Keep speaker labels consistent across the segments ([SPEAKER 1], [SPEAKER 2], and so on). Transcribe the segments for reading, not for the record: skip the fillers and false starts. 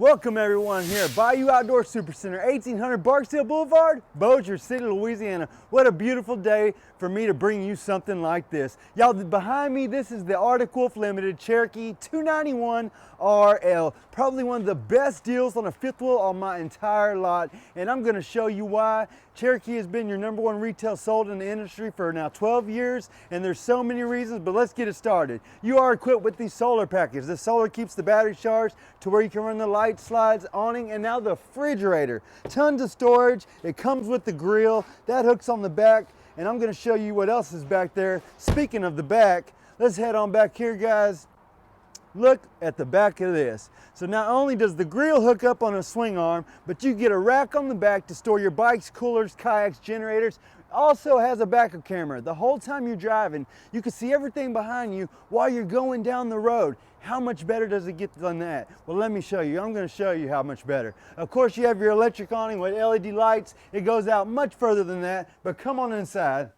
[SPEAKER 1] Welcome everyone here at Bayou Outdoor Supercenter, 1800 Barksdale Boulevard, Bossier City, Louisiana. What a beautiful day for me to bring you something like this. Y'all, behind me, this is the Arctic Wolf Limited Cherokee 291 RL. Probably one of the best deals on a fifth wheel on my entire lot, and I'm gonna show you why. Cherokee has been your #1 retail sold in the industry for now 12 years, and there's so many reasons, but let's get it started. You are equipped with the solar package. The solar keeps the battery charged to where you can run the light slides, awning, and now the refrigerator. Tons of storage. It comes with the grill. That hooks on the back, and I'm gonna show you what else is back there. Speaking of the back, let's head on back here, guys. Look at the back of this. So not only does the grill hook up on a swing arm, but you get a rack on the back to store your bikes, coolers, kayaks, generators. Also has a backup camera. The whole time you're driving, you can see everything behind you while you're going down the road. How much better does it get than that? Well, let me show you. I'm gonna show you how much better. Of course, you have your electric awning with LED lights. It goes out much further than that, but come on inside.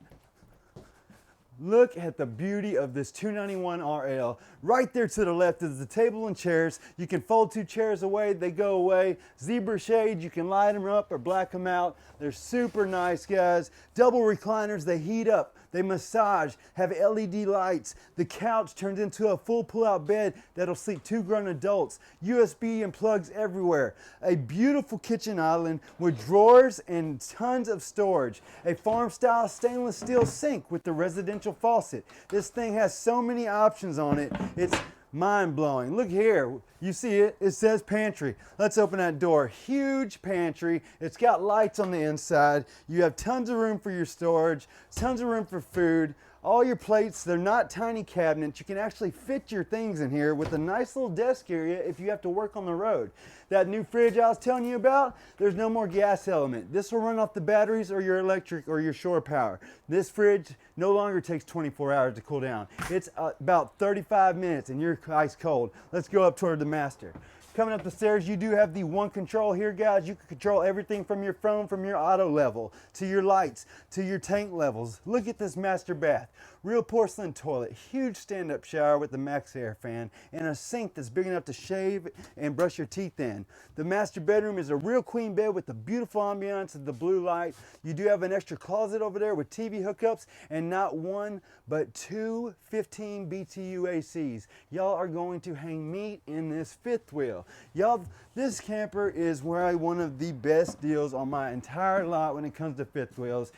[SPEAKER 1] Look at the beauty of this 291 RL. Right there to the left is the table and chairs. You can fold 2 chairs away, they go away. Zebra shades, you can light them up or black them out. They're super nice, guys. Double recliners, they heat up, they massage, have LED lights. The couch turns into a full pull-out bed that'll sleep 2 grown adults. USB and plugs everywhere. A beautiful kitchen island with drawers and tons of storage. A farm-style stainless steel sink with the residential faucet. This thing has so many options on it. It's mind-blowing. Look here, you see it, it says pantry. Let's open that door. Huge pantry. It's got lights on the inside. You have tons of room for your storage, tons of room for food. All your plates, they're not tiny cabinets. You can actually fit your things in here with a nice little desk area if you have to work on the road. That new fridge I was telling you about, there's no more gas element. This will run off the batteries or your electric or your shore power. This fridge no longer takes 24 hours to cool down. It's about 35 minutes and you're ice cold. Let's go up toward the master. Coming up the stairs, you do have the one control here, guys. You can control everything from your phone, from your auto level, to your lights, to your tank levels. Look at this master bath. Real porcelain toilet, huge stand-up shower with the max air fan, and a sink that's big enough to shave and brush your teeth in. The master bedroom is a real queen bed with the beautiful ambiance of the blue light. You do have an extra closet over there with TV hookups, and not one, but 2 15 BTU ACs. Y'all are going to hang meat in this fifth wheel. Y'all, this camper is one of the best deals on my entire lot when it comes to fifth wheels,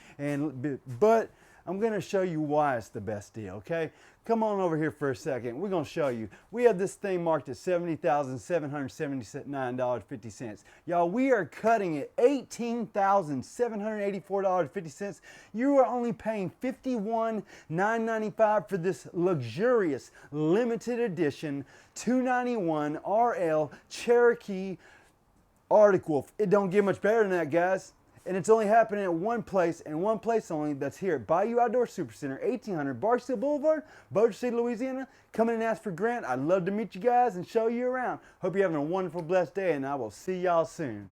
[SPEAKER 1] but I'm gonna show you why it's the best deal, okay? Come on over here for a second. We're gonna show you. We have this thing marked at $70,779.50. Y'all, we are cutting it $18,784.50. You are only paying $51,995 for this luxurious limited edition 291 RL Cherokee Arctic Wolf. It don't get much better than that, guys. And it's only happening at one place and one place only. That's here at Bayou Outdoor Supercenter, 1800 Barksdale Boulevard, Bossier City, Louisiana. Come in and ask for Grant. I'd love to meet you guys and show you around. Hope you're having a wonderful, blessed day, and I will see y'all soon.